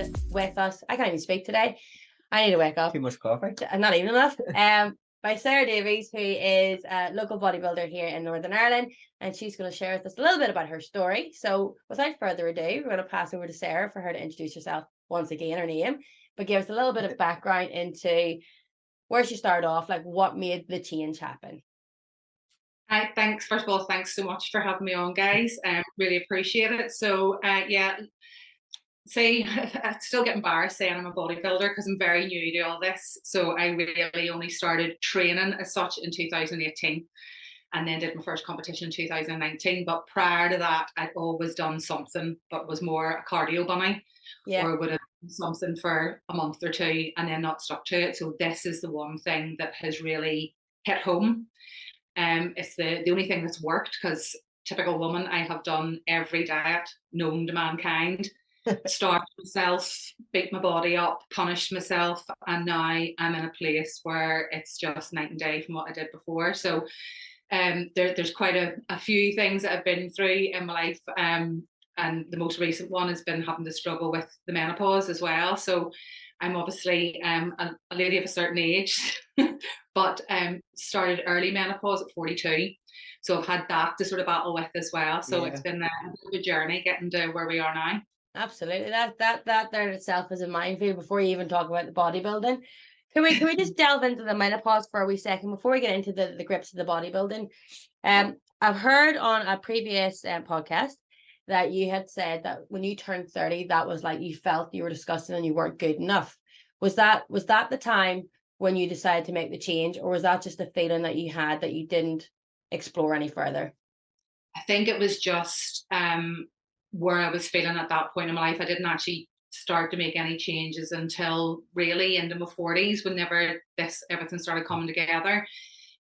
chatted with us. I can't even speak today. I need to wake up. Too much coffee. Not even enough. By Sarah Davies, who is a local bodybuilder here in Northern Ireland, and she's going to share with us a little bit about her story. So without further ado, we're going to pass over to Sarah for her to introduce herself once again, her name, but give us a little bit of background into where she started off, like what made the change happen. Hi, thanks. First of all, thanks so much for having me on, guys. Really appreciate it. So, I still get embarrassed saying I'm a bodybuilder because I'm very new to all this. So I really only started training as such in 2018 and then did my first competition in 2019. But prior to that, I'd always done something, but was more a cardio bunny, or would have done something for a month or two and then not stuck to it. So this is the one thing that has really hit home. It's the only thing that's worked, because typical woman, I have done every diet known to mankind, starved myself, beat my body up, punished myself, and now I'm in a place where it's just night and day from what I did before. So there's quite a few things that I've been through in my life, and the most recent one has been having to struggle with the menopause as well. So I'm obviously a lady of a certain age, but started early menopause at 42. So I've had that to sort of battle with as well. So it's been a bit of a journey getting to where we are now. Absolutely. That there in itself is a minefield before you even talk about the bodybuilding. Can we just delve into the menopause for a wee second before we get into the grips of the bodybuilding? I've heard on a previous podcast that you had said that when you turned 30, that was like you felt you were disgusting and you weren't good enough. Was that the time when you decided to make the change, or was that just a feeling that you had that you didn't explore any further? I think it was just where I was feeling at that point in my life. I didn't actually start to make any changes until really into my 40s, whenever everything started coming together.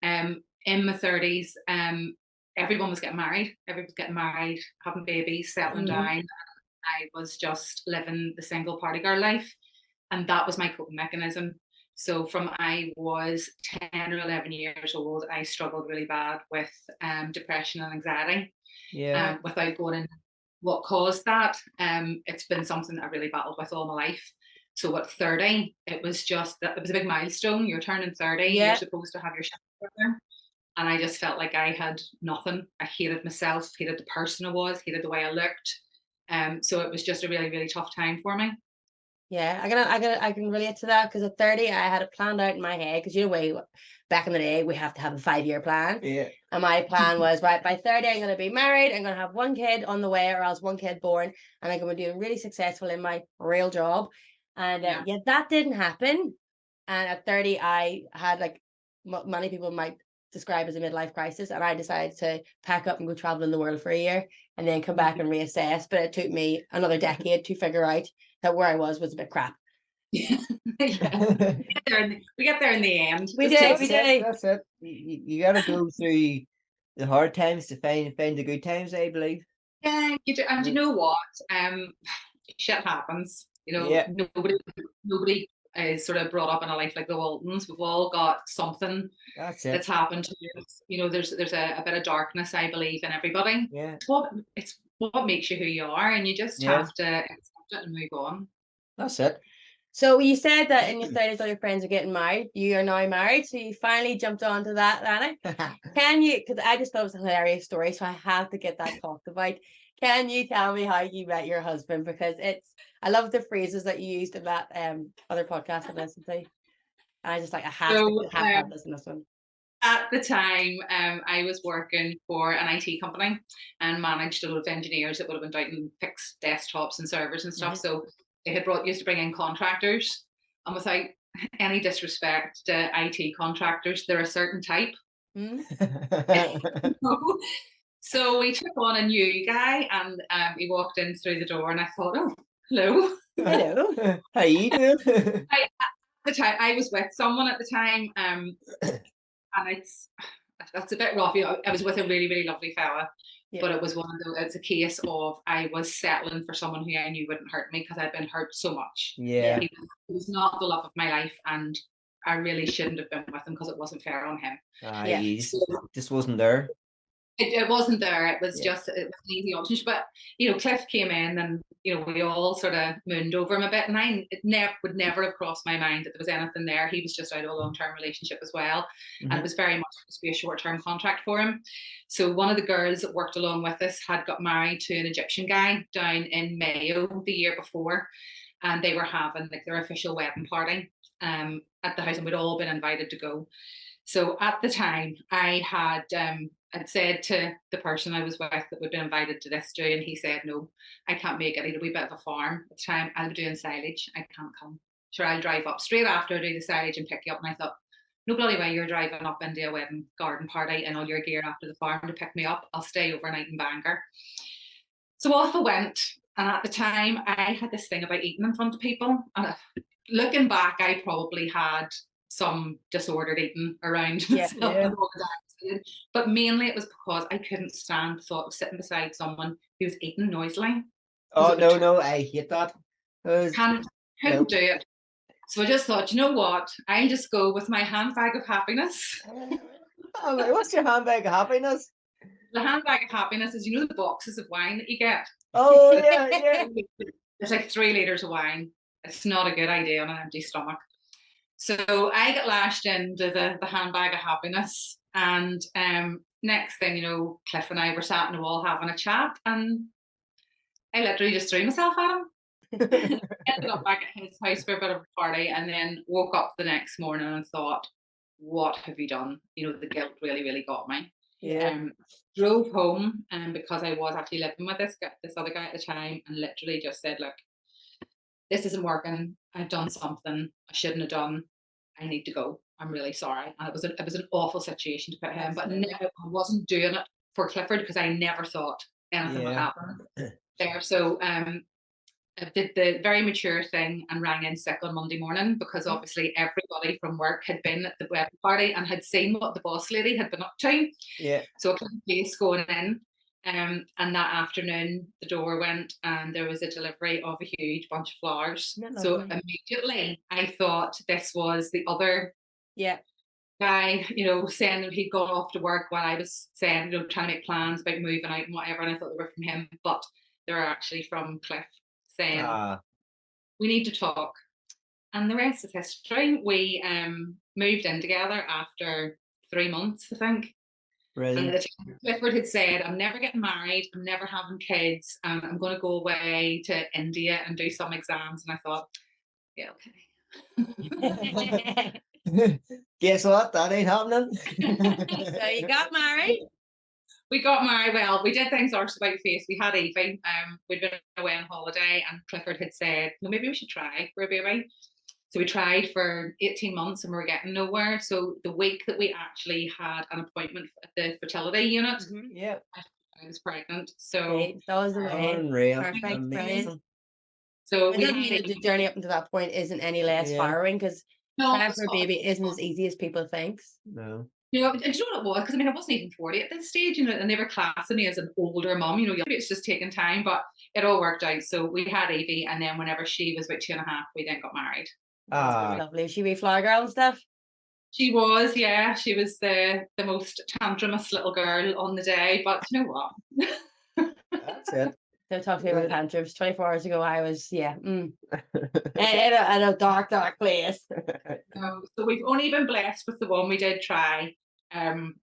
In my 30s, everyone was getting married. Everyone was getting married, having babies, settling down. I was just living the single party girl life, and that was my coping mechanism. So from I was 10 or 11 years old, I struggled really bad with depression and anxiety. Without going into what caused that, it's been something that I really battled with all my life. So at 30, it was a big milestone. You're turning 30, you're supposed to have your shit together. And I just felt like I had nothing. I hated myself, hated the person I was, hated the way I looked. So it was just a really, really tough time for me. Yeah, I can relate to that, because at 30 I had it planned out in my head, because back in the day we have to have a 5-year plan. Yeah. And my plan was, right, by 30 I'm going to be married, I'm going to have one kid on the way, or else one kid born, and I'm going to be doing really successful in my real job. And that didn't happen. And at 30 I had, like many people might describe as a midlife crisis, and I decided to pack up and go traveling the world for a year and then come back and reassess. But it took me another decade to figure out that where I was a bit crap. Yeah. We get there in the end. We did. That's it. You got to go through the hard times to find the good times, I believe. Yeah, you do. And you know what? Shit happens. Nobody is sort of brought up in a life like the Waltons. We've all got something that's happened to us. There's a bit of darkness, I believe, in everybody. Yeah. It's what makes you who you are, and you just have to accept it and move on. That's it. So you said that in your 30s all your friends are getting married. You are now married, so you finally jumped onto that, Lana. Can you, because I just thought it was a hilarious story, so I have to get that talked about. Can you tell me how you met your husband? Because I love the phrases that you used in that other podcast I listened to. And I just I have to listen to this one. At the time, I was working for an IT company and managed a lot of engineers that would have been out and fixed desktops and servers and stuff. So they had used to bring in contractors, and without any disrespect to IT contractors, they're a certain type. So we took on a new guy, and he walked in through the door, and I thought, oh, hello. Hello. How you doing? At the time, I was with someone at the time, and that's a bit rough. I was with a really, really lovely fella, but it was it's a case of I was settling for someone who I knew wouldn't hurt me, because I'd been hurt so much. Yeah. He was not the love of my life, and I really shouldn't have been with him because it wasn't fair on him. He just wasn't there. It wasn't there. It was just, it was an easy option. But Cliff came in, and we all sort of mooned over him a bit, and would never have crossed my mind that there was anything there. He was just out of a long-term relationship as well, and it was very much supposed to be a short-term contract for him. So one of the girls that worked along with us had got married to an Egyptian guy down in Mayo the year before, and they were having like their official wedding party at the house, and we'd all been invited to go. So at the time, I had I'd said to the person I was with that we'd been invited to this do, and he said, no, I can't make it. I need a wee bit of a farm at the time. I'll be doing silage. I can't come. Sure, I'll drive up straight after, do the silage and pick you up. And I thought, no bloody way you're driving up into a wedding garden party and all your gear after the farm to pick me up. I'll stay overnight in Bangor. So off I went. And at the time, I had this thing about eating in front of people. And looking back, I probably had some disordered eating around myself. But mainly it was because I couldn't stand the thought of sitting beside someone who was eating noisily. Oh, no, I hate that. Couldn't do it. So I just thought, you know what? I'll just go with my handbag of happiness. What's your handbag of happiness? The handbag of happiness is, the boxes of wine that you get. Oh, yeah. It's like 3 liters of wine. It's not a good idea on an empty stomach. So I get lashed into the handbag of happiness. And next thing you know, Cliff and I were sat in the wall having a chat, and I literally just threw myself at him. Ended up back at his house for a bit of a party, and then woke up the next morning and thought, what have you done? The guilt really, really got me. Drove home, and because I was actually living with this other guy at the time, and literally just said, look, this isn't working. I've done something I shouldn't have done. I need to go. I'm really sorry. And it was an awful situation to put him, but I wasn't doing it for Clifford because I never thought anything would happen there. So I did the very mature thing and rang in sick on Monday morning because obviously everybody from work had been at the wedding party and had seen what the boss lady had been up to. Yeah. So I couldn't place going in. And that afternoon, the door went and there was a delivery of a huge bunch of flowers. So immediately I thought this was the other guy, saying that he'd gone off to work while I was saying, trying to make plans about moving out and whatever. And I thought they were from him, but they were actually from Cliff saying, we need to talk. And the rest is history. We moved in together after 3 months, I think. Brilliant. And Clifford had said, I'm never getting married, I'm never having kids, and I'm going to go away to India and do some exams. And I thought, yeah, okay. Guess what? That ain't happening. So you got married? We got married. Well, we did things arse about face. We had Evie. We'd been away on holiday, and Clifford had said, well, maybe we should try for a baby. So we tried for 18 months and we were getting nowhere. So the week that we actually had an appointment at the fertility unit, I was pregnant. So that was unreal. Perfect, brilliant. So it doesn't mean that the journey up until that point isn't any less harrowing, because trying for a baby isn't as easy as people think. No. And you know what it was? Because I wasn't even 40 at this stage, and they were classing me as an older mum. It's just taking time, but it all worked out. So we had Evie, and then whenever she was about 2.5, we then got married. Lovely. Was she wee flower girl and stuff? She was, yeah. She was the most tantrumous little girl on the day, but you know what? That's it. Don't talk to me about tantrums. 24 hours ago, I was, in a dark place. So we've only been blessed with the one. We did try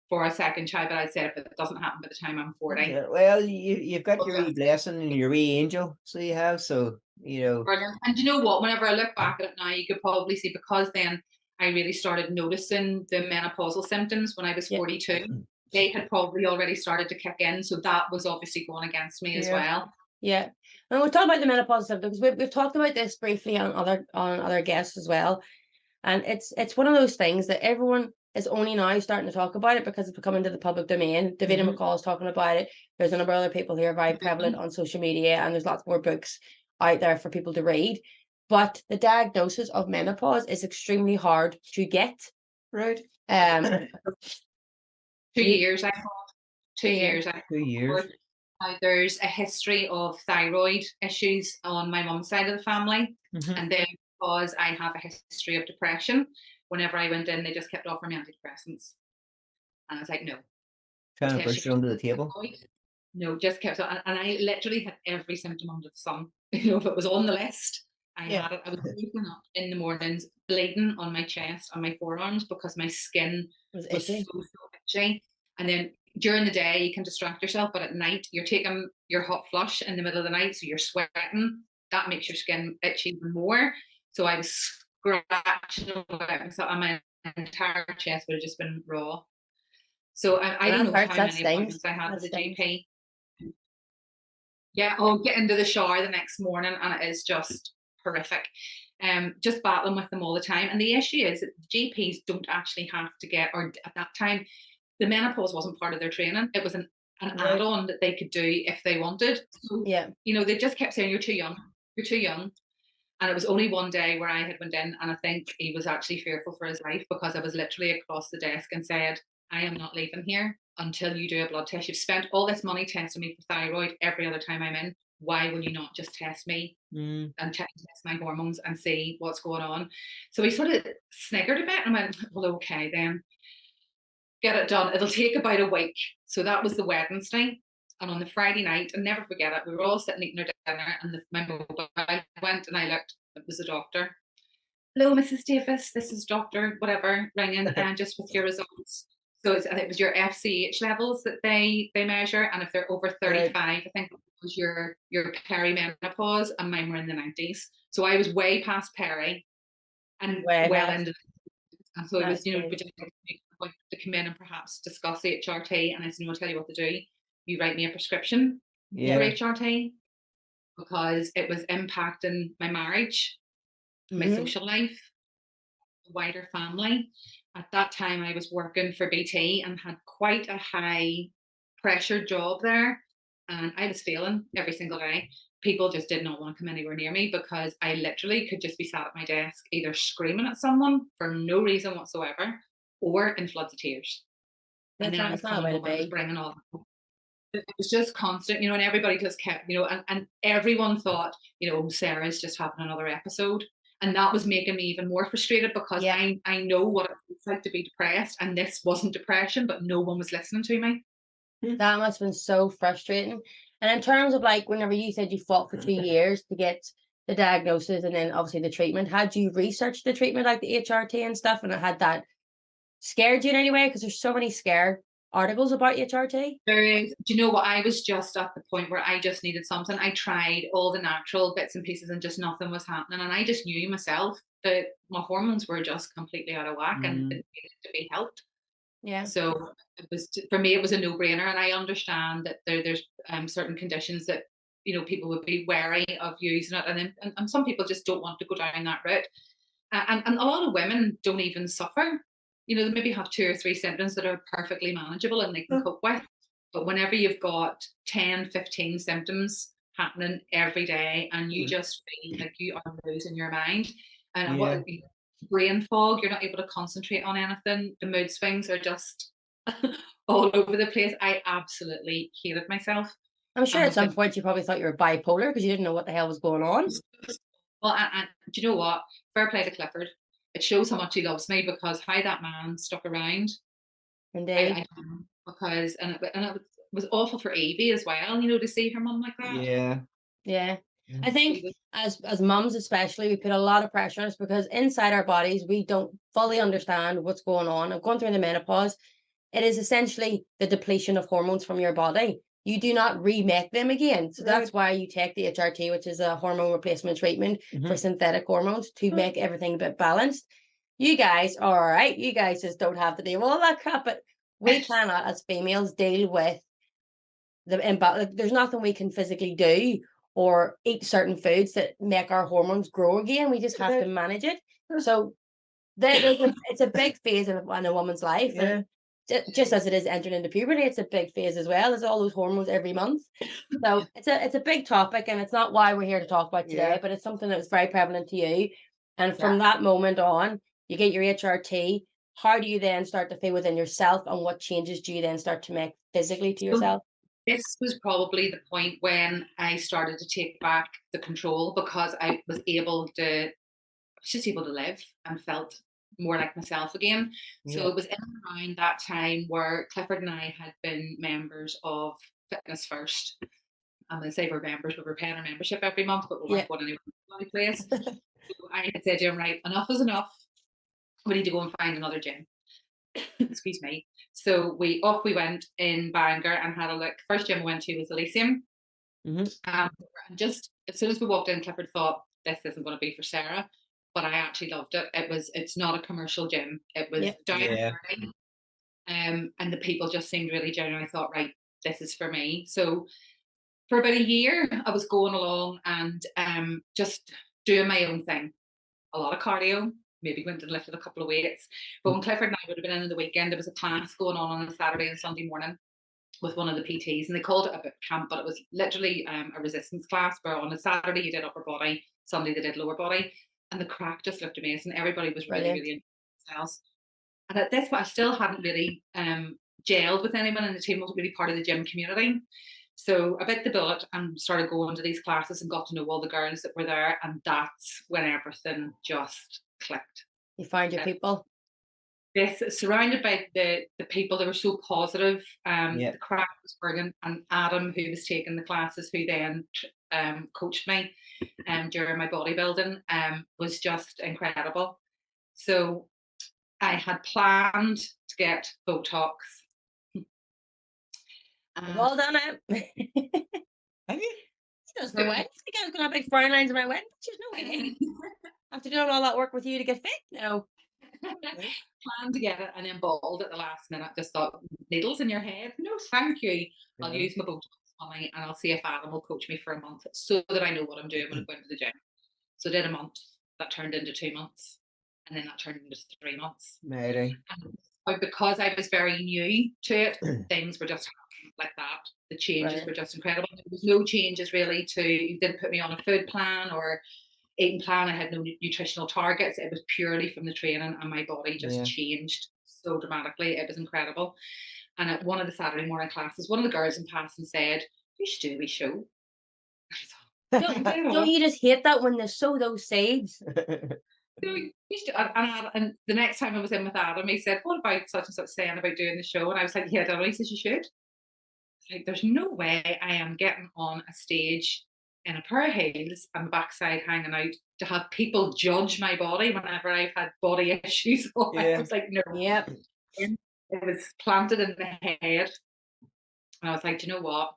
for a second child, but I'd say if it doesn't happen by the time I'm 40. Yeah, well, you've got your wee blessing and your wee angel, so you have, so, Brilliant. And you know what? Whenever I look back at it now, you could probably see, because then I really started noticing the menopausal symptoms when I was 42. They had probably already started to kick in, so that was obviously going against me as well. Yeah, and we'll talk about the menopausal symptoms. We've talked about this briefly on other guests as well, and it's one of those things that everyone is only now starting to talk about it because it's becoming to the public domain. Davina McCall is talking about it. There's a number of other people who are very prevalent on social media, and there's lots more books out there for people to read. But the diagnosis of menopause is extremely hard to get. Right. 2 years, I thought. 2 years. 2 years. There's a history of thyroid issues on my mum's side of the family. And then because I have a history of depression, whenever I went in, they just kept offering me antidepressants. And I was like, no. Trying to push it under the table. No, just kept on, and I literally had every symptom under the sun. If it was on the list, I Yeah. had it. I was waking up in the mornings bleeding on my chest and my forearms because my skin Was was itchy. so itchy. And then during the day you can distract yourself, but at night you're taking your hot flush in the middle of the night, so you're sweating. That makes your skin itchy even more. So I was scratching away myself, and my entire chest would have just been raw. So I And don't that know hurts. how That many stings. appointments I had That with a stings. GP. Yeah, I'll get into the shower the next morning and it is just horrific. Just battling with them all the time. And the issue is that GPs don't actually have to get, or at that time, the menopause wasn't part of their training. It was an Right. add-on that they could do if they wanted. So, Yeah. they just kept saying, you're too young, you're too young. And it was only one day where I had went in, and I think he was actually fearful for his life, because I was literally across the desk and said, I am not leaving here until you do a blood test. You've spent all this money testing me for thyroid every other time I'm in. Why will you not just test me Mm. and test my hormones and see what's going on? So he sort of sniggered a bit and went, well, okay, then get it done. It'll take about a week. So that was the Wednesday. And on the Friday night, and never forget it, we were all sitting eating our dinner, and my mobile went, and I looked. It was the doctor. Hello, Mrs. Davis. This is Doctor whatever ringing, and just with your results. So it was your FCH levels that they measure, and if they're over 35, I think it was your perimenopause, and mine were in the 90s. So I was way past peri and Way well past. into. And so it was, That's we crazy. just to come in and perhaps discuss HRT. And I said, no, I'll tell you what to do. You write me a prescription for Yeah. HRT, because it was impacting my marriage, my Mhm. social life, wider family. At that time, I was working for BT and had quite a high pressure job there. And I was failing every single day. People just did not want to come anywhere near me, because I literally could just be sat at my desk, either screaming at someone for no reason whatsoever, or in floods of tears. And It's then I not. was It's not a coming way to home and I was be. bringing all. It was just constant, and everybody just kept, and everyone thought, Sarah's just having another episode. And that was making me even more frustrated, because Yeah. I know what it's like to be depressed, and this wasn't depression, but no one was listening to me. That must have been so frustrating. And in terms of like, whenever you said you fought for 2 years to get the diagnosis and then obviously the treatment, had you researched the treatment like the HRT and stuff, and it had that scared you in any way? Because there's so many scare articles about HRT. There is, do you know what? I was just at the point where I just needed something. I tried all the natural bits and pieces and just nothing was happening. And I just knew myself that my hormones were just completely out of whack and it needed to be helped. Yeah. So it was, for me, it was a no-brainer. And I understand that there's certain conditions that, people would be wary of using it. And some people just don't want to go down that route. And a lot of women don't even suffer. They maybe have 2 or 3 symptoms that are perfectly manageable and they can cope with. But whenever you've got 10, 15 symptoms happening every day and you just feel like you are losing your mind, and Yeah. brain fog, you're not able to concentrate on anything, the mood swings are just all over the place. I absolutely hated myself. I'm sure And at some point you probably thought you were bipolar because you didn't know what the hell was going on. well, and do you know what? Fair play to Clifford. It shows how much he loves me, because how that man stuck around. Indeed. I because it was awful for Evie as well. To see her mum like that. Yeah. Yeah. Mm. I think as mums especially, we put a lot of pressure on us because inside our bodies, we don't fully understand what's going on. I'm going through the menopause. It is essentially the depletion of hormones from your body. You do not remake them again. So that's why you take the HRT, which is a hormone replacement treatment for synthetic hormones to make everything a bit balanced. You guys, all right, you guys just don't have to deal with all that crap, but we cannot, as females, deal with the imbalance. Like, there's nothing we can physically do or eat certain foods that make our hormones grow again. We just have to manage it. So it's a big phase in a woman's life. Yeah. And just as it is entering into puberty, it's a big phase as well. There's all those hormones every month. So it's a big topic, and it's not why we're here to talk about today, Yeah. but it's something that was very prevalent to you. And from that moment on, you get your HRT. How do you then start to feel within yourself, and what changes do you then start to make physically to yourself? This was probably the point when I started to take back the control, because I was just able to live and felt more like myself again. So Yeah. it was in and around that time where Clifford and I had been members of fitness first. And they say we're members, but we're paying our membership every month, but we Yeah. weren't going anywhere in the place. So I had said to him, right, enough is enough. We need to go and find another gym. Excuse me. So we went in Bangor and had a look. First gym we went to was Elysium. Mhm. And just as soon as we walked in, Clifford thought, this isn't going to be for Sarah. But I actually loved it. It's not a commercial gym. It was Yep. down and Yeah. dirty. And the people just seemed really genuine. I thought, right, this is for me. So for about a year, I was going along and just doing my own thing. A lot of cardio, maybe went and lifted a couple of weights. But when Clifford and I would have been in the weekend, there was a class going on a Saturday and Sunday morning with one of the PTs, and they called it a boot camp, but it was literally a resistance class where on a Saturday you did upper body, Sunday they did lower body, and the crack just looked amazing. Everybody was really, Brilliant. really into themselves. And at this point, I still hadn't really gelled with anyone in the team, wasn't really part of the gym community. So I bit the bullet and started going to these classes and got to know all the girls that were there. And that's when everything just clicked. You find your people. This surrounded by the people that were so positive. Yeah. The crack was brilliant. And Adam, who was taking the classes, who then coached me during my bodybuilding, was just incredible. So I had planned to get Botox. We've all done it. Have you? Just no way. I think I was gonna have big frown lines in my wedding. There's no way. After doing all that work with you to get fit. No. Planned to get it and then bawled at the last minute. Just thought, needles in your head? No, thank you. I'll Yeah. use my Botox money and I'll see if Adam will coach me for a month so that I know what I'm doing when I'm going to the gym. So I did a month. That turned into 2 months. And then that turned into 3 months. Maybe. And because I was very new to it, things were just happening like that. The changes Right. were just incredible. There was no changes really you didn't put me on a food plan or eating plan. I had no nutritional targets. It was purely from the training and my body just changed so dramatically. It was incredible. And at one of the Saturday morning classes, one of the girls in passing said, "You should do a wee show." Don't you just hate that when they sow those seeds? And the next time I was in with Adam, he said, "What about such and such saying about doing the show?" And I was like, "Yeah, Adam." He says, "You should." Like, there's no way I am getting on a stage in a pair of heels and backside hanging out to have people judge my body whenever I've had body issues. I was like, no. Yep. It was planted in my head. And I was like, do you know what?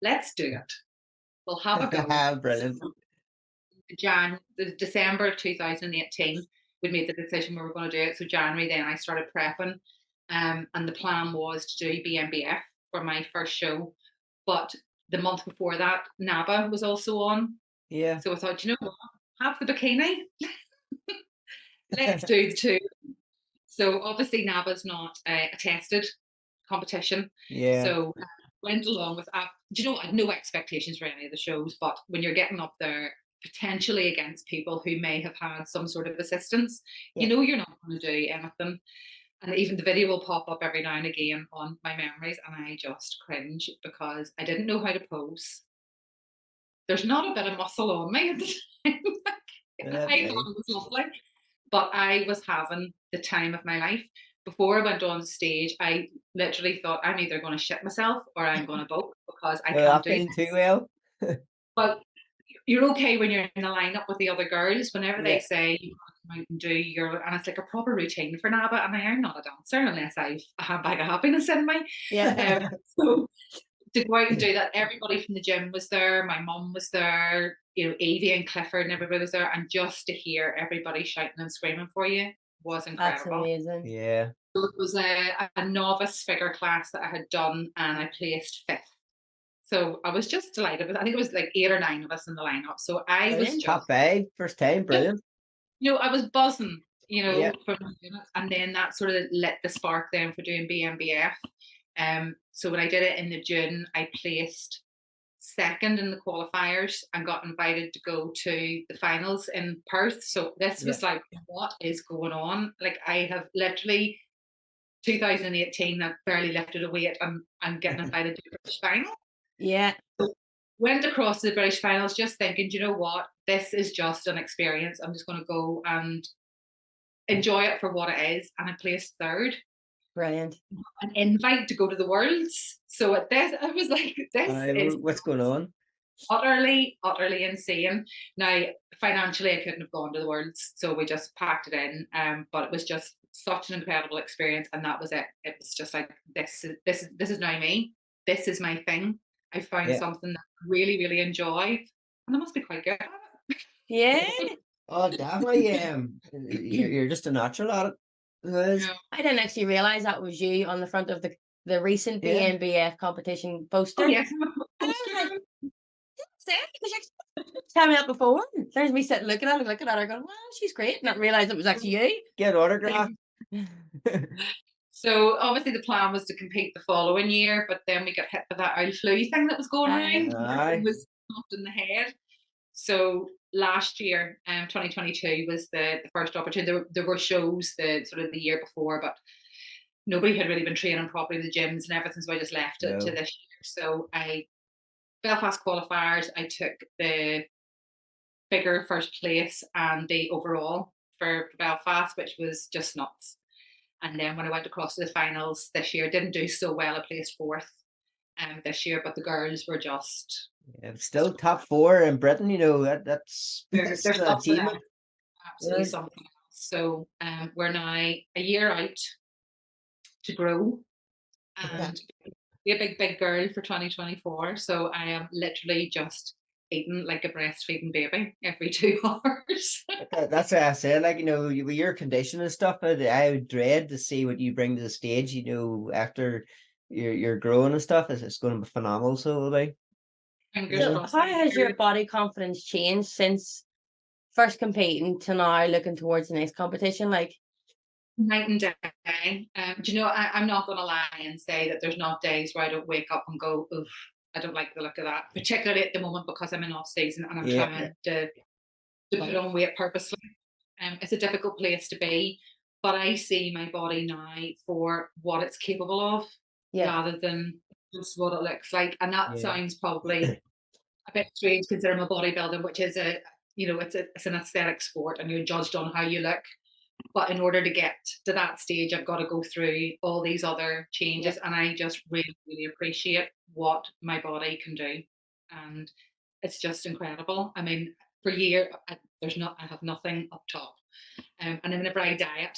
Let's do it. We'll have a go. Brilliant. December 2018, we made the decision we were going to do it. So January then I started prepping. And the plan was to do BMBF for my first show. But the month before that, NABA was also on. Yeah. So I thought, you know what? Have the bikini. Let's do the two. So obviously NABA's not a tested competition. Yeah. So went along with do you know, I had no expectations for any of the shows, but when you're getting up there potentially against people who may have had some sort of assistance, you know you're not going to do anything. And even the video will pop up every now and again on my memories, and I just cringe because I didn't know how to pose. There's not a bit of muscle on me at the time. I thought it was lovely, but I was having the time of my life. Before I went on stage, I literally thought I'm either going to shit myself or I'm going to bulk because I can't do it. Too well. But you're okay when you're in the lineup with the other girls. Whenever they say you come out and do and it's like a proper routine for NABA, and I'm not a dancer unless I've a handbag of happiness in me. So to go out and do that, everybody from the gym was there. My mum was there. You know, Evie and Clifford and everybody was there, and just to hear everybody shouting and screaming for you was incredible. That's amazing. Yeah. So it was a novice figure class that I had done, and I placed 5th. So I was just delighted. I think it was like 8 or 9 of us in the lineup. So I was just top 5, first time, brilliant. You know, I was buzzing, you know, from doing it. And then that sort of lit the spark then for doing BMBF. So when I did it in the June, I placed 2nd in the qualifiers and got invited to go to the finals in Perth. So this was like, what is going on? Like, I have literally 2018, I've barely lifted a weight. I'm getting invited to the British final. Yeah. So went across to the British finals just thinking, do you know what? This is just an experience. I'm just going to go and enjoy it for what it is. And I placed 3rd, Brilliant. an invite to go to the Worlds. So at this, I was like, this is What's going on? utterly, utterly insane. Now, financially, I couldn't have gone to the Worlds, so we just packed it in. But it was just such an incredible experience, and that was it. It was just like this is now me. This is my thing. I found Yeah. something that I really, really enjoy, and I must be quite good at it. Yeah. Oh, definitely. You're just a natural at it. Yeah. I didn't actually realize that was you on the front of the recent Yeah. BNBF competition Oh poster. yes, I'm a And I poster. was like, "That's it," because you tell me that before. There's me sitting looking at her, going, "Wow, she's great," not realize it was actually you. Get autograph. So obviously the plan was to compete the following year, but then we got hit with that owl flu thing that was going around. Aye. It was knocked in the head. So last year, 2022 was the first opportunity. There were shows the sort of the year before, but nobody had really been training properly, the gyms and everything. So I just left it to No. this year. So Belfast qualifiers, I took the bigger first place and the overall for Belfast, which was just nuts. And then when I went across to the finals this year, didn't do so well. I placed fourth this year, but the girls were just Yeah, still top 4 in Britain. That's they're an something achievement. else, absolutely Yeah. something else. So we're now a year out to grow and be a big girl for 2024. So I am literally just eating like a breastfeeding baby every 2 hours. That's what I said. Like, with your condition and stuff, I would dread to see what you bring to the stage. After you're growing and stuff, it's going to be phenomenal. So it'll be. Fingers Yeah. So crossed. how has your body confidence changed since first competing to now looking towards the next competition? Like, Night and day. Do you know, I'm not going to lie and say that there's not days where I don't wake up and go, oof, I don't like the look of that, particularly at the moment because I'm in off season and I'm Yeah. trying to put on weight purposely. It's a difficult place to be, but I see my body now for what it's capable of yeah, rather than just what it looks like. And that Yeah. sounds probably a bit strange considering I'm a bodybuilder, which is it's an aesthetic sport and you're judged on how you look. But in order to get to that stage, I've got to go through all these other changes. And I just really, really appreciate what my body can do. And it's just incredible. I mean, for a year, I have nothing up top. And then whenever I diet,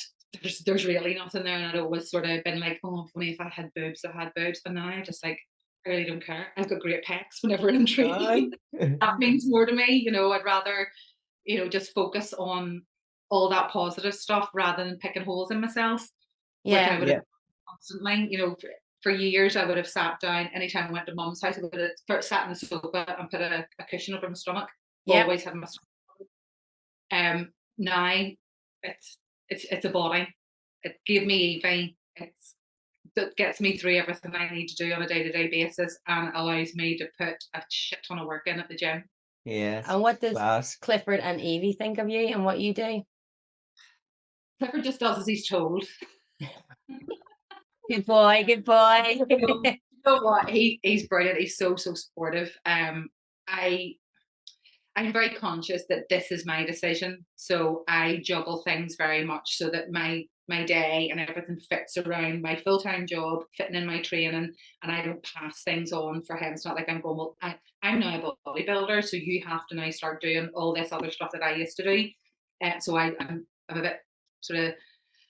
there's really nothing there. And I'd always sort of been like, oh, if only if I had boobs, I had boobs. And now I just like, I really don't care. I've got great pecs whenever I'm training. That means more to me. I'd rather, just focus on all that positive stuff rather than picking holes in myself, which I yeah, would Yeah. have constantly. For years, I would have sat down anytime I went to mum's house. I would have first sat in the sofa and put a cushion over my stomach. yeah. Always had my stomach. Now it's a body. It gave me that gets me through everything I need to do on a day-to-day basis and allows me to put a shit ton of work in at the gym. Yeah. And what does Class. Clifford and Evie think of you and what you do? Clifford just does as he's told. Good boy, good boy. You know what? He's brilliant. He's so supportive. I'm very conscious that this is my decision, so I juggle things very much so that my day and everything fits around my full-time job, fitting in my training, and I don't pass things on for him. It's not like I'm going, well, I'm now a bodybuilder, so you have to now start doing all this other stuff that I used to do. So I'm a bit sort of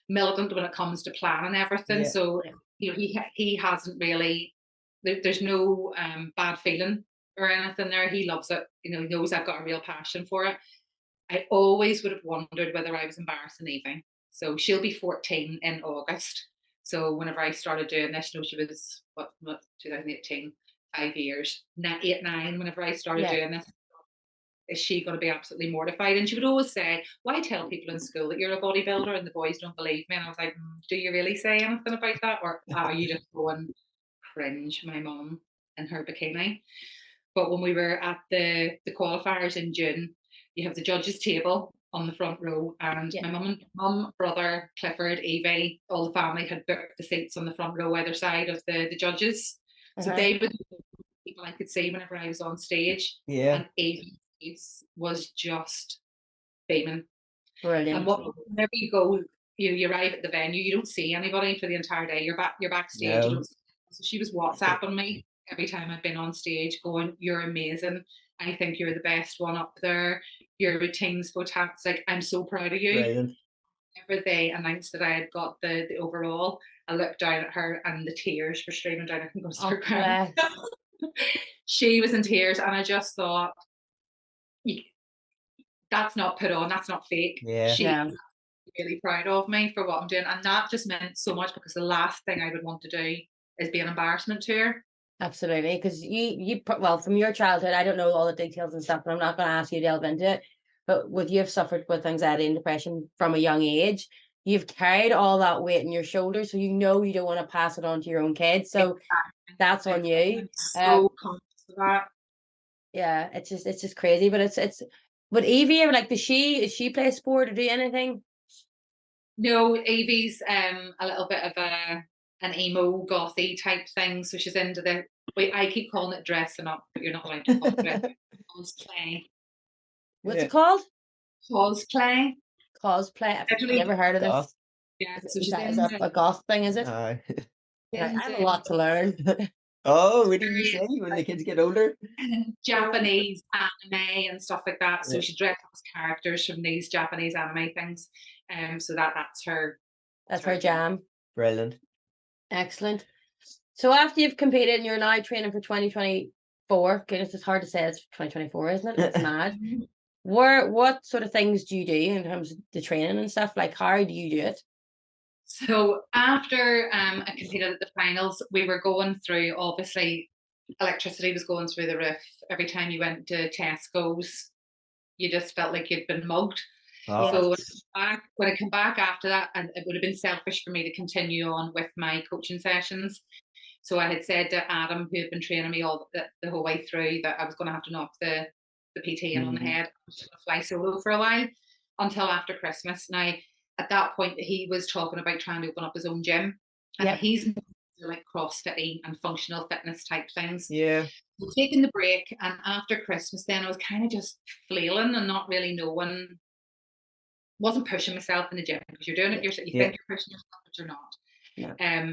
militant when it comes to planning everything. Yeah. So he hasn't really. There's no bad feeling or anything there. He loves it. He knows I've got a real passion for it. I always would have wondered whether I was embarrassing Evie. So she'll be 14 in August. So whenever I started doing this, she was 2018, 5 years, 8, 9. Whenever I started Yeah. doing this, is she going to be absolutely mortified? And she would always say, "Why tell people in school that you're a bodybuilder and the boys don't believe me?" And I was like, "Do you really say anything about that, or are you just going cringe, my mum in her bikini?" But when we were at the qualifiers in June, you have the judges' table on the front row, and Yeah. my mum, brother, Clifford, Evie, all the family had booked the seats on the front row either side of the judges. So they were the people I could see whenever I was on stage. Yeah. And Evie's face was just beaming. Brilliant. And whenever you go, you arrive at the venue, you don't see anybody for the entire day. You're backstage. You No. don't. So she was WhatsApping me every time I'd been on stage, going, "You're amazing. I think you're the best one up there. Your routine's fantastic. I'm so proud of you." Brilliant. Whenever they announced that I had got the overall, I looked down at her and the tears were streaming down. I think I was Oh, crying. bless. She was in tears, and I just thought, that's not put on, that's not fake. Yeah. She's Yeah, really proud of me for what I'm doing. And that just meant so much, because the last thing I would want to do is be an embarrassment to her. absolutely. Because well, from your childhood, I don't know all the details and stuff, and I'm not going to ask you to delve into it. But with you've suffered with anxiety and depression from a young age, you've carried all that weight in your shoulders, so you know you don't want to pass it on to your own kids. So that's on you. I'm so conscious of that. Yeah, it's just crazy, but it's. But Evie, like, does she play sport or do anything? No, Evie's a little bit of an emo gothy type thing. So she's into I keep calling it dressing up, but you're not allowed to call it dressing up. Cosplay. What's Yeah. it called? Cosplay. Cosplay. I've Literally, never heard of Goth. this. yeah. So Is she's that a into, goth thing? Is it? Aye. Right, I have a lot to learn. Oh, what do you say when the kids get older? Japanese anime and stuff like that. So Yeah. she dresses as characters from these Japanese anime things. So that's her. That's her jam. Brilliant. Excellent. So after you've competed and you're now training for 2024, goodness, it's hard to say it's 2024, isn't it? It's mad. What sort of things do you do in terms of the training and stuff? Like, how do you do it? So after I competed at the finals, we were going through, obviously, electricity was going through the roof. Every time you went to Tesco's, you just felt like you'd been mugged. Oh, So when I come back after that, and it would have been selfish for me to continue on with my coaching sessions. So I had said to Adam, who had been training me all the whole way through, that I was going to have to knock the PT in on the head. I was going to fly solo for a while until after Christmas. Now, at that point, he was talking about trying to open up his own gym, and Yep. he's like CrossFit and functional fitness type things. yeah. Taking the break, and after Christmas, then I was kind of just flailing and not really knowing, wasn't pushing myself in the gym, because you're doing it yourself. You think you're pushing yourself, but you're not. Yeah.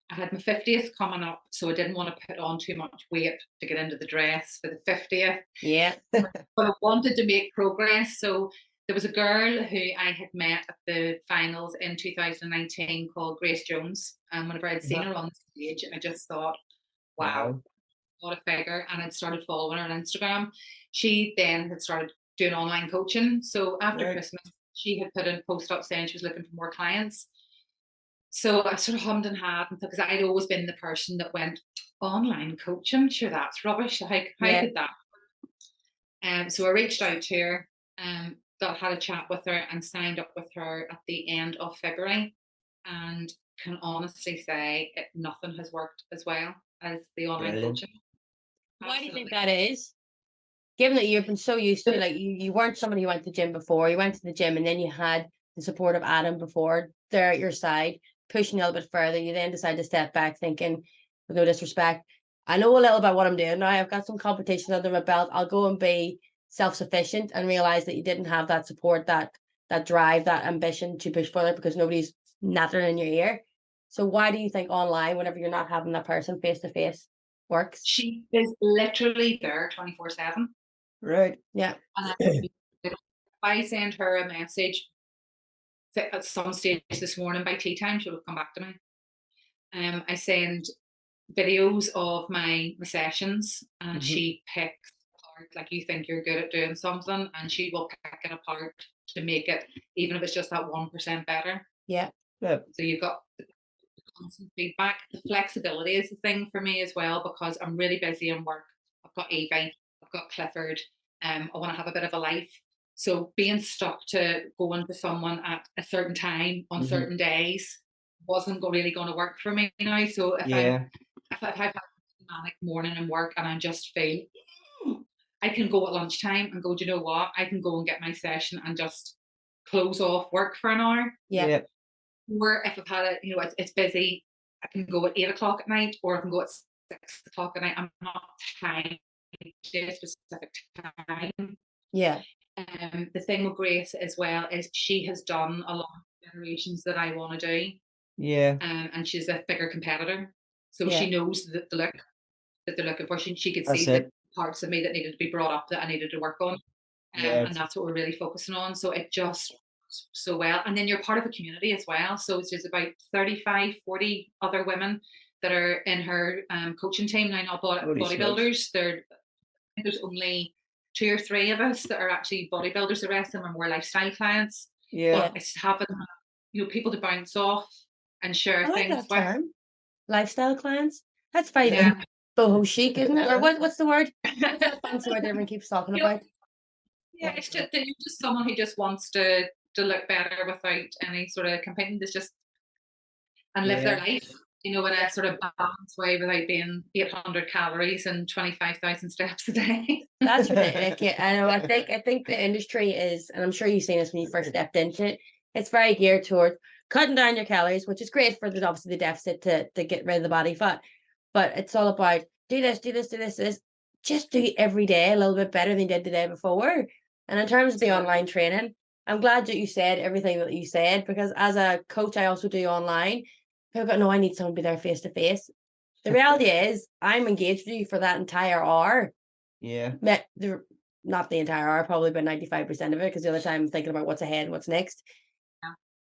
I had my 50th coming up, so I didn't want to put on too much weight to get into the dress for the 50th. Yeah. But I wanted to make progress. So there was a girl who I had met at the finals in 2019 called Grace Jones. And whenever I'd seen her on the stage, I just thought, wow, what a figure. And I'd started following her on Instagram. She then had started doing online coaching. So after Christmas, she had put in a post up saying she was looking for more clients. So I sort of hummed and hawed, because I'd always been the person that went, online coaching, sure, that's rubbish. How could that? So I reached out to her, had a chat with her, and signed up with her at the end of February, and can honestly say nothing has worked as well as the online coaching. Why do you think that is? Given that you've been so used to, like, you weren't somebody who went to the gym before, you went to the gym and then you had the support of Adam before there at your side, pushing you a little bit further. You then decided to step back thinking, with no disrespect, I know a little about what I'm doing now. I've got some competitions under my belt. I'll go and be self-sufficient, and realize that you didn't have that support, that drive, that ambition to push further, because nobody's nattering in your ear. So why do you think online, whenever you're not having that person face to face, works? She is literally there 24/7. Right. Yeah. And if I send her a message at some stage this morning by tea time, she will come back to me. I send videos of my sessions, and she picks apart, like, you think you're good at doing something, and she will pick it apart to make it, even if it's just that 1% better. Yeah. Yeah. So you've got constant feedback. The flexibility is the thing for me as well, because I'm really busy in work. I've got Evie, I've got Clifford. I want to have a bit of a life. So being stuck to going to someone at a certain time on certain days wasn't really going to work for me now. So if I've had a manic morning in work and I just feel, I can go at lunchtime and go, do you know what? I can go and get my session and just close off work for an hour. Yeah. Or if I've had it's busy, I can go at 8 o'clock at night, or I can go at 6 o'clock at night. I'm not tied to a specific time. Yeah. The thing with Grace as well is she has done a lot of generations that I want to do. Yeah, And she's a figure competitor, so Yeah. she knows the look that they're looking for. She could see that's the it. parts of me that needed to be brought up that I needed to work on. Yeah, And that's what we're really focusing on. So it just works so well. And then you're part of a community as well. So there's about 35, 40 other women that are in her coaching team now, not holy smokes. bodybuilders. There's only 2 or 3 of us that are actually bodybuilders. The rest of them are more lifestyle clients. Yeah, But it's having, people to bounce off and share I like things that with. term. Lifestyle clients. That's very Yeah. boho chic, isn't it? Or what's the word? What's that fancy word everyone keeps talking You know, about? yeah, it's just that you're just someone who just wants to look better without any sort of competing. There's just and live their yeah. life, in a sort of balanced way without being 800 calories and 25,000 steps a day. That's ridiculous. Yeah, I know. I think the industry is, and I'm sure you've seen this when you first stepped into it. It's very geared towards cutting down your calories, which is great for obviously the deficit to get rid of the body fat. But it's all about do this, do this, do this, do this. Just do it every day a little bit better than you did the day before. And in terms of the online training, I'm glad that you said everything that you said, because as a coach, I also do online. People go, no, I need someone to be there face to face. The reality is, I'm engaged with you for that entire hour. Yeah, Not the entire hour, probably about 95% of it, because the other time I'm thinking about what's ahead and what's next. Yeah.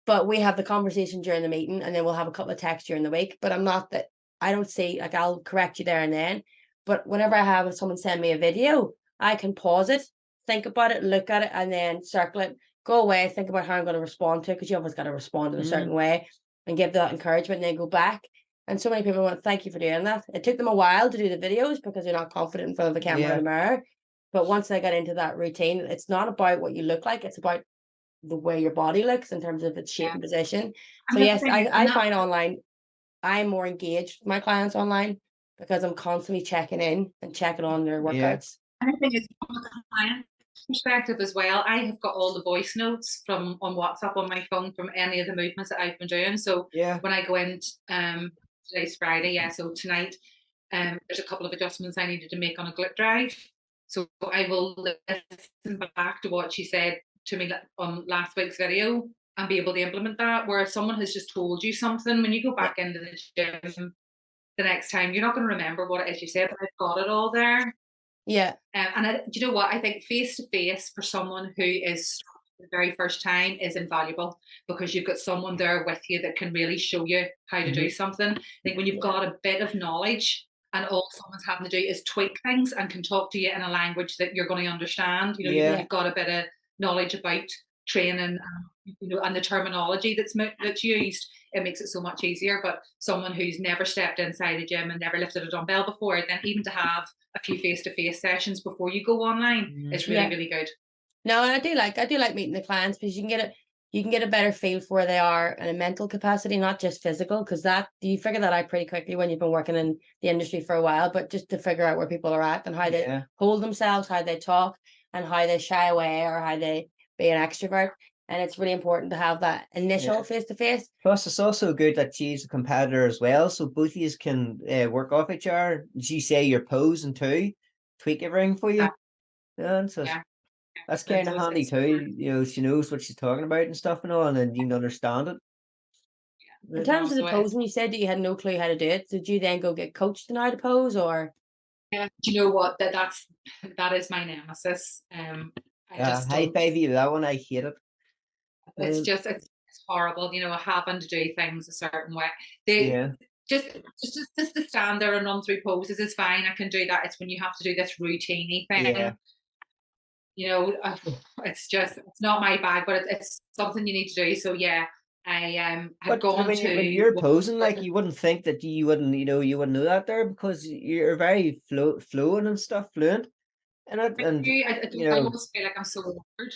But we have the conversation during the meeting, and then we'll have a couple of texts during the week. But I don't see, like, I'll correct you there and then. But whenever I have someone send me a video, I can pause it, think about it, look at it, and then circle it, go away, think about how I'm going to respond to it, because you always got to respond in a certain way and give that encouragement, and then go back. And so many people went, thank you for doing that. It took them a while to do the videos because they're not confident in front of the camera or the mirror. But once they got into that routine, it's not about what you look like, it's about the way your body looks in terms of its shape and position. So And the yes, thing is, I find online, I'm more engaged with my clients online because I'm constantly checking in and checking on their yeah, workouts. and the thing is, from a client perspective as well, I have got all the voice notes on WhatsApp on my phone from any of the movements that I've been doing. So yeah. when I go in, today's Friday, yeah. So tonight, there's a couple of adjustments I needed to make on a glute drive. So I will listen back to what she said to me on last week's video and be able to implement that. Whereas someone has just told you something, when you go back into the gym the next time, you're not going to remember what it is you said, but I've got it all there. Yeah. Do you know what? I think face to face for someone who is the very first time is invaluable, because you've got someone there with you that can really show you how to do something. I think when you've got a bit of knowledge and all someone's having to do is tweak things and can talk to you in a language that you're going to understand, you've got a bit of knowledge about training, and the terminology that's used, it makes it so much easier. But someone who's never stepped inside a gym and never lifted a dumbbell before, then even to have a few face-to-face sessions before you go online is really, really good. No, and I do like meeting the clients, because you can get a better feel for where they are in a mental capacity, not just physical, because that you figure that out pretty quickly when you've been working in the industry for a while. But just to figure out where people are at and how they hold themselves, how they talk, and how they shy away or how they be an extrovert. And it's really important to have that initial face to face. Plus, it's also good that she's a competitor as well, so both of you can work off each other. She say you're posing too, tweak everything for you. And so that's kind of handy too. She knows what she's talking about and stuff and all, and then you can understand it. In terms of the posing, you said that you had no clue how to do it. So did you then go get coached in how to pose, or? Yeah, do you know what? That is my nemesis. High five you that one. I hate it. It's horrible, having to do things a certain way. Just to stand there and run through poses is fine. I can do that. It's when you have to do this routine thing. It's not my bag, but it's something you need to do. So yeah, I have gone when you're posing, like, you wouldn't think that you wouldn't know that there, because you're very fluent and stuff, fluent. And I almost feel like I'm so awkward.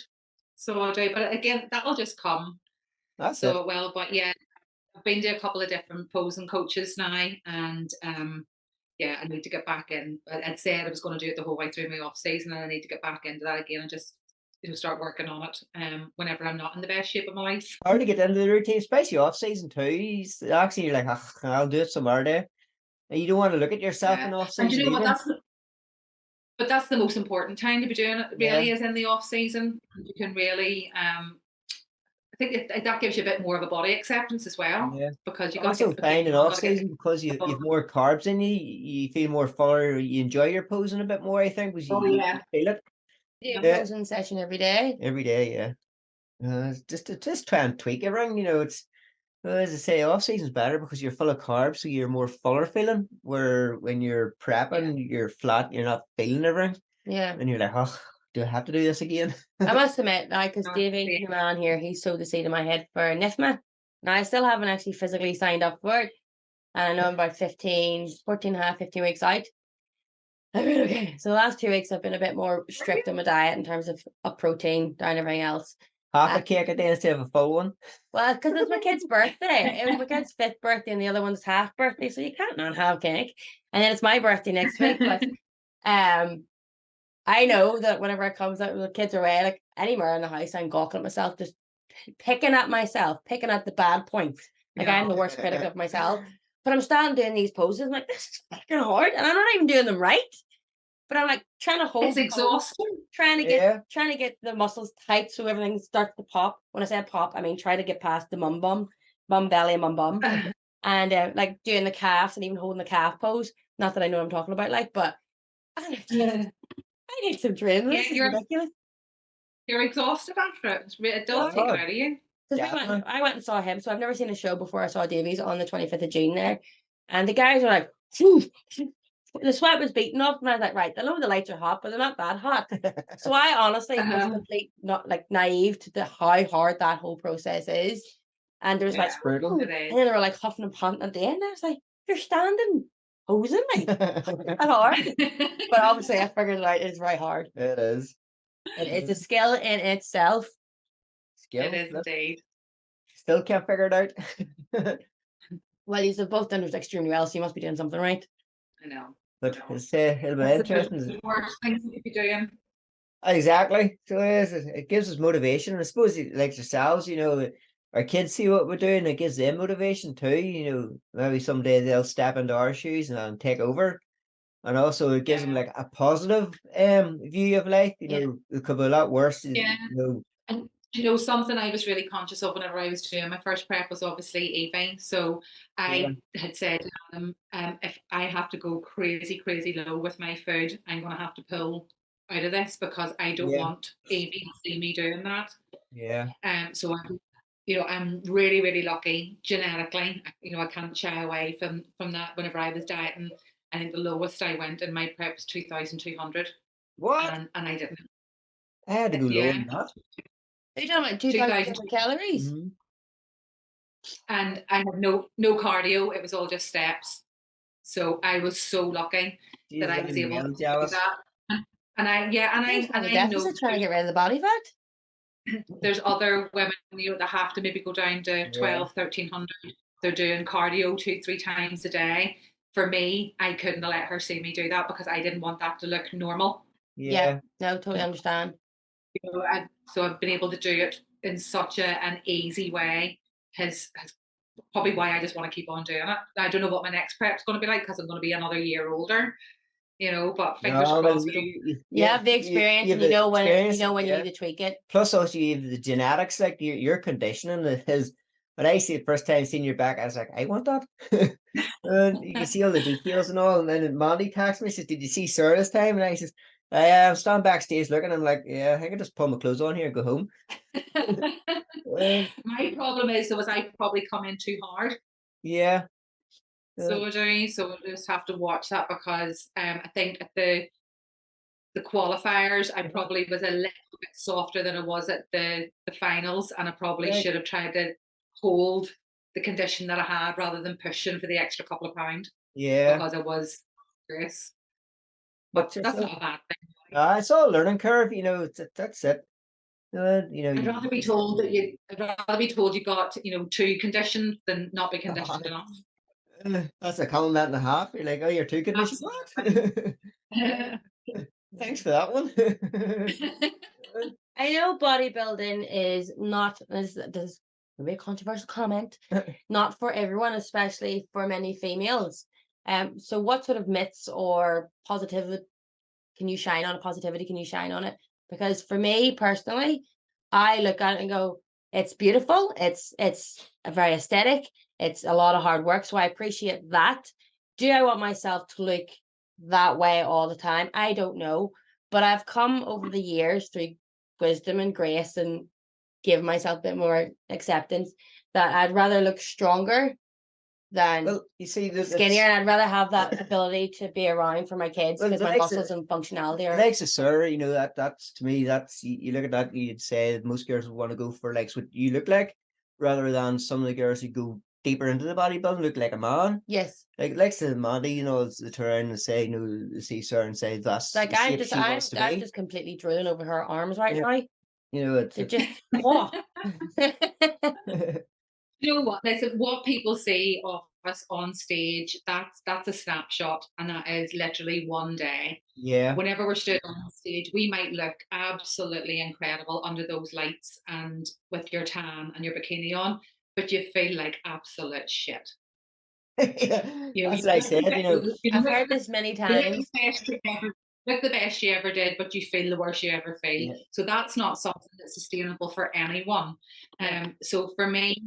So I do, but again, that'll just come. That's it. Well, but yeah, I've been to a couple of different posing coaches now, and yeah, I need to get back in. I'd said I was going to do it the whole way through my off season, and I need to get back into that again and just start working on it. Whenever I'm not in the best shape of my life. Hard to get into the routine, especially off season too. You're like, I'll do it some other day, and you don't want to look at yourself in off season. And you know what? That's the most important time to be doing it. Really, is in the off season. You can really think that gives you a bit more of a body acceptance as well, Yeah. because you got Also to find in got off to get season because you've more carbs in you, you feel more fuller, you enjoy your posing a bit more, I think, because oh you yeah feel it. Do a Yeah. posing session every day. Every day, yeah. Just try and tweak everything, it's as I say, off season's better because you're full of carbs, so you're more fuller feeling. Where when you're prepping, you're flat, you're not feeling everything, Yeah. and you're like, oh, do I have to do this again? I must admit, like, because No, Davey yeah. came on here, he sowed the seed in my head for NIFMA. Now, I still haven't actually physically signed up for it. And I know I'm about 14 and a half, 15 weeks out. I mean, okay. So the last 2 weeks, I've been a bit more strict on my diet in terms of protein, down everything else. Half a cake a day instead of a full one. Well, because it's my kid's birthday. It was my kid's 5th birthday and the other one's half birthday. So you can't not have cake. And then it's my birthday next week. But I know that whenever it comes out, the kids are away, like anywhere in the house, I'm gawking at myself, just picking at myself, picking at the bad points. Like I'm the worst critic of myself. But I'm standing doing these poses. I'm like, this is fucking hard. And I'm not even doing them right. But I'm like trying to hold It's exhausting. trying to get the muscles tight so everything starts to pop. When I say pop, I mean try to get past the bum belly and bum. And like doing the calves and even holding the calf pose. Not that I know what I'm talking about, like, but I need some training. Yeah, This is ridiculous. You're exhausted after it. It does take it out of you. Because I went and saw him, so I've never seen a show before. I saw Davies on the 25th of June there, and the guys were like, phew, the sweat was beating off, and I was like, right, I know the lights are hot, but they're not that hot. So I honestly was complete, not like naive to how hard that whole process is. And there was like, brutal. and then they were like huffing and panting at the end. I was like, you're standing hosing me. That's hard. But obviously, I figured it out. It's very hard. It is. It's a skill in itself. Skill. It is indeed. Still can't figure it out. Well, you've both done it extremely well, so you must be doing something right. I know. But it'll be interesting. The worst things you could be doing. Exactly. So it gives us motivation. And I suppose like yourselves, our kids see what we're doing, it gives them motivation too. Maybe someday they'll step into our shoes and take over. And also it gives them like a positive view of life. It could be a lot worse. Yeah. And something I was really conscious of whenever I was doing my first prep was obviously eating. So I had said to them, if I have to go crazy low with my food, I'm going to have to pull out of this because I don't want Evie to see me doing that. Yeah. So I'm really lucky genetically. I can't shy away from that. Whenever I was dieting, I think the lowest I went in my prep was 2,200. What? And I didn't. I had to go lower than that. Are you talking about 2,000 calories? Mm-hmm. And I had no cardio. It was all just steps. So I was so lucky that I was able to do that. And I know trying to get rid of the body fat. There's other women that have to maybe go down to 1,200-1,300. They're doing cardio 2-3 times a day. For me, I couldn't let her see me do that because I didn't want that to look normal. Yeah, no, totally understand. So I've been able to do it in such an easy way has probably why I just want to keep on doing it. I don't know what my next prep's going to be like because I'm going to be another year older, but fingers crossed. You have the experience and you know when you need to tweak it. Plus also you have the genetics, like your conditioning is. When I see the first time seeing your back, I was like, I want that. And you can see all the details and all. And then Mandy texts me, says, did you see Sarah this time? And I says, I'm standing backstage looking. I'm like, yeah, I can just pull my clothes on here and go home. My problem is I probably come in too hard. Yeah. So we just have to watch that because I think at the qualifiers I probably was a little bit softer than I was at the finals, and I probably should have tried to hold the condition that I had rather than pushing for the extra couple of pounds. Yeah. Because I was serious. But that's not a bad thing. It's all a learning curve, that's it. I'd rather be told you got 2 conditioned than not be conditioned enough. That's a compliment and a half. You're like, oh, you're 2 conditioned. Thanks for that one. I know bodybuilding is not, this is maybe a controversial comment, not for everyone, especially for many females. So what sort of myths or positivity can you shine on it? Because for me personally, I look at it and go, it's beautiful. It's a very aesthetic. It's a lot of hard work. So I appreciate that. Do I want myself to look that way all the time? I don't know. But I've come over the years through wisdom and grace and give myself a bit more acceptance that I'd rather look stronger than Well, you see, skinnier, and I'd rather have that ability to be around for my kids Well, because the my likes of- muscles and functionality are. Legs of Sarah, you know, that's to me, that's you look at that, you'd say that most girls would want to go for legs what you look like, rather than some of the girls who go deeper into the bodybuilding look like a man. Yes, Like legs to the Mandy, you know, it's the terrain and say, you know, see Sarah and say that's like the shape she wants to I'm be. just completely drooling over her arms right Yeah. now. You know, it's They're just oh. You know what? Listen, what people see of us on stage, that's a snapshot, and that is literally one day. yeah, Whenever we're stood on stage, we might look absolutely incredible under those lights and with your tan and your bikini on, but you feel like absolute shit. You know, that's what I said. You know, I've heard this many you look times. the best you ever, look the best you ever did, but you feel the worst you ever feel. Yeah. So that's not something that's sustainable for anyone. Yeah. So for me,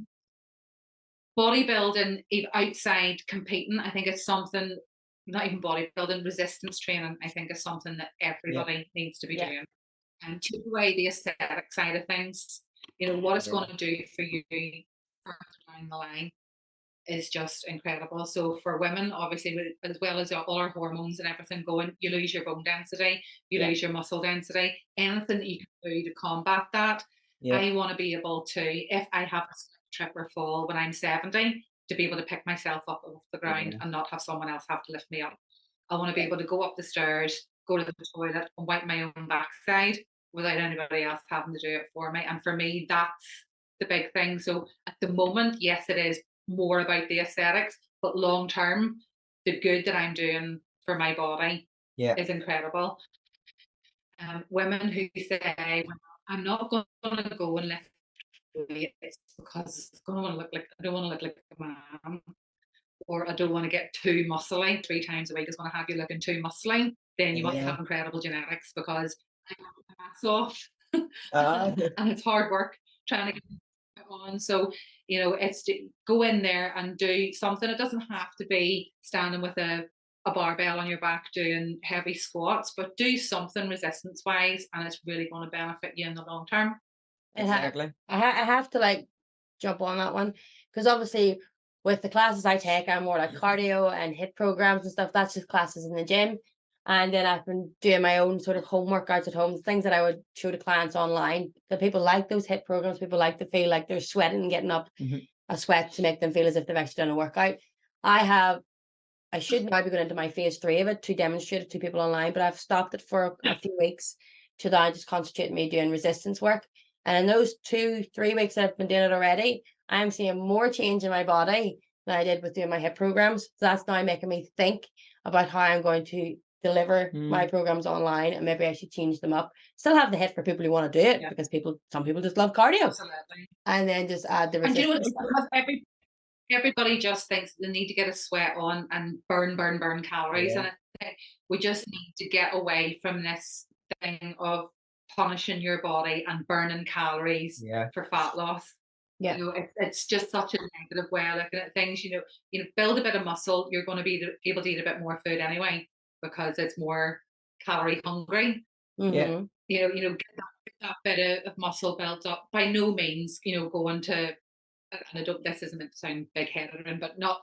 bodybuilding outside competing, I think it's something, not even bodybuilding, resistance training, I think is something that everybody needs to be Yeah. doing. And take away the aesthetic side of things, you know, what it's Yeah. going to do for you further down the line is just incredible. So for women, obviously, as well as all our hormones and everything going, you lose your bone density, you Yeah. lose your muscle density, anything that you can do to combat that. yeah, I want to be able to, if I have a slip, trip or fall when I'm 70, to be able to pick myself up off the ground Yeah. and not have someone else have to lift me up. I want to be able to go up the stairs, go to the toilet and wipe my own backside without anybody else having to do it for me. And for me, that's the big thing. So at the moment, yes, it is more about the aesthetics, but long term, the good that I'm doing for my body yeah, is incredible. Women who say, well, I'm not going to go and lift weights because I don't want to look like a man, or I don't want to get too muscly 3 times a week is going to have you looking too muscly. Then you must yeah. have incredible genetics because I work my ass off Uh, and it's hard work trying to get it on. So, you know, it's to go in there and do something. It doesn't have to be standing with a barbell on your back doing heavy squats, but do something resistance wise, and it's really going to benefit you in the long term. exactly. I have to like jump on that one because obviously with the classes I take, I'm more like cardio and hit programs and stuff. That's just classes in the gym. And then I've been doing my own sort of home workouts at home, things that I would show to clients online. That people like those hit programs. People like to feel like they're sweating and getting up Mhm. a sweat to make them feel as if they've actually done a workout. I should now be going into my phase 3 of it to demonstrate it to people online, but I've stopped it for a few weeks to now just concentrate on me doing resistance work. And in those 2-3 weeks that I've been doing it already, I'm seeing more change in my body than I did with doing my hip programs. So that's now making me think about how I'm going to deliver my programs online, and maybe I should change them up. Still have the hit for people who want to do it because some people just love cardio, Absolutely. and then just add the And you know what? resistance. Because everybody just thinks they need to get a sweat on and burn calories, Yeah. and we just need to get away from this thing of punishing your body and burning calories Yeah. for fat loss. Yeah. You know, it's just such a negative way of looking at things. You know, build a bit of muscle. You're going to be able to eat a bit more food anyway because it's more calorie hungry. Mm-hmm. You know, get that bit of muscle built up. By no means, you know, going to, and I don't, this isn't meant to sound big headed, but not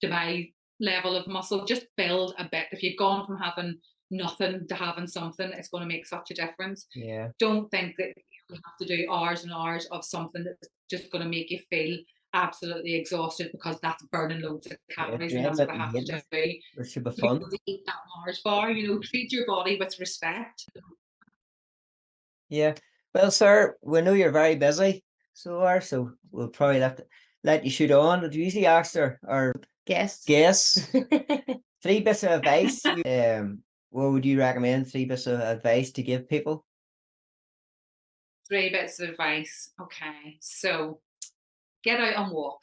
to my level of muscle. Just build a bit. If you've gone from having nothing to having something, it's going to make such a difference. Yeah. Don't think that you have to do hours and hours of something that's just going to make you feel absolutely exhausted because that's burning loads of calories, and that's what I have to do. It should be To be fun. able to eat that Mars bar, you know, treat your body with respect. Yeah. Well, sir, we know you're very busy, so we'll probably have to let you shoot on. But usually ask our Guess. guests 3 bits of advice. What would you recommend? 3 bits of advice to give people? 3 bits of advice. Okay, so get out and walk.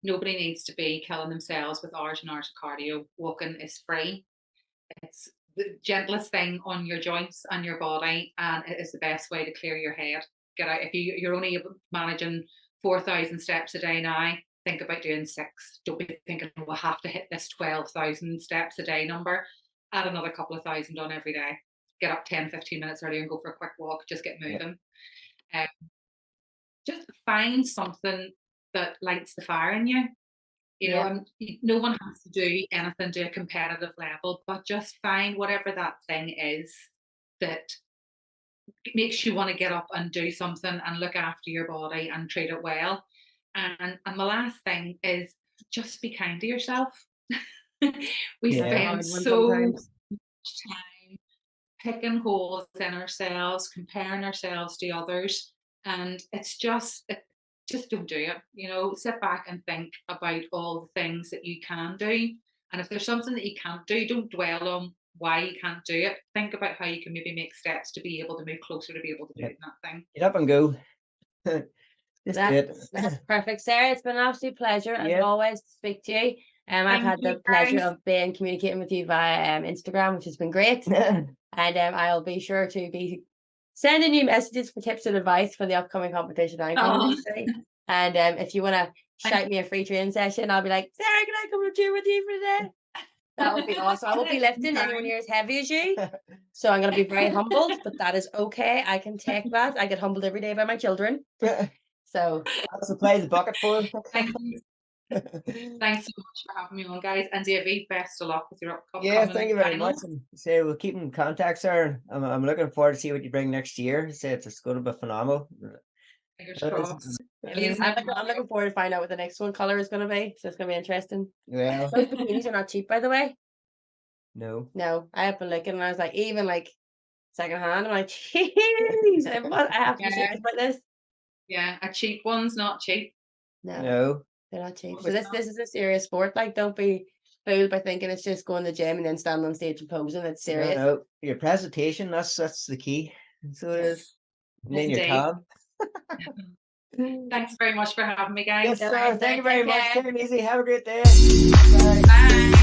Nobody needs to be killing themselves with hours and hours of cardio. Walking is free. It's the gentlest thing on your joints and your body, and it is the best way to clear your head. Get out. If you're only managing 4,000 steps a day now, think about doing 6. Don't be thinking, we'll have to hit this 12,000 steps a day number. Add another couple of thousand on every day. Get up 10, 15 minutes early and go for a quick walk. Just get moving. Just find something that lights the fire in you. You know, and no one has to do anything to a competitive level, but just find whatever that thing is that makes you want to get up and do something and look after your body and treat it well. And the last thing is just be kind to yourself. We spend so much time picking holes in ourselves, comparing ourselves to others, and just don't do it. You know, sit back and think about all the things that you can do. And if there's something that you can't do, don't dwell on why you can't do it. Think about how you can maybe make steps to be able to move closer to be able to do that thing. Get up and go. That's perfect, Sarah. It's been an absolute pleasure as always to speak to you. I've had the pleasure of being communicating with you via Instagram, which has been great. And I'll be sure to be sending you messages for tips and advice for the upcoming competition I'm going to see. And if you want to shout me a free training session, I'll be like, Sarah, can I come to gym with you for today? That would be awesome. I won't be lifting anywhere near as heavy as you, so I'm going to be very humbled, but that is okay. I can take that. I get humbled every day by my children. So I'll supply the bucket for them. Thanks so much for having me on, guys. And Davey, best of luck with your upcoming thank you very much. And so we'll keep in contact, sir. I'm looking forward to see what you bring next year. Say it's going to be phenomenal. Fingers crossed. I'm looking forward to find out what the next one color is going to be. So it's going to be interesting. Yeah. Those bikinis are not cheap, by the way. No. I have been looking, and I was like, even like secondhand. I'm like, jeez, I have to be serious about this. Yeah, a cheap one's not cheap. No. They're not cheap. So this is a serious sport. Like, don't be fooled by thinking it's just going to the gym and then standing on stage and posing. It's serious. No. Your presentation, that's the key. So it is. And then your tab. Thanks very much for having me, guys. Yes, sir. Thank you very much. Take it easy. Have a great day. Bye.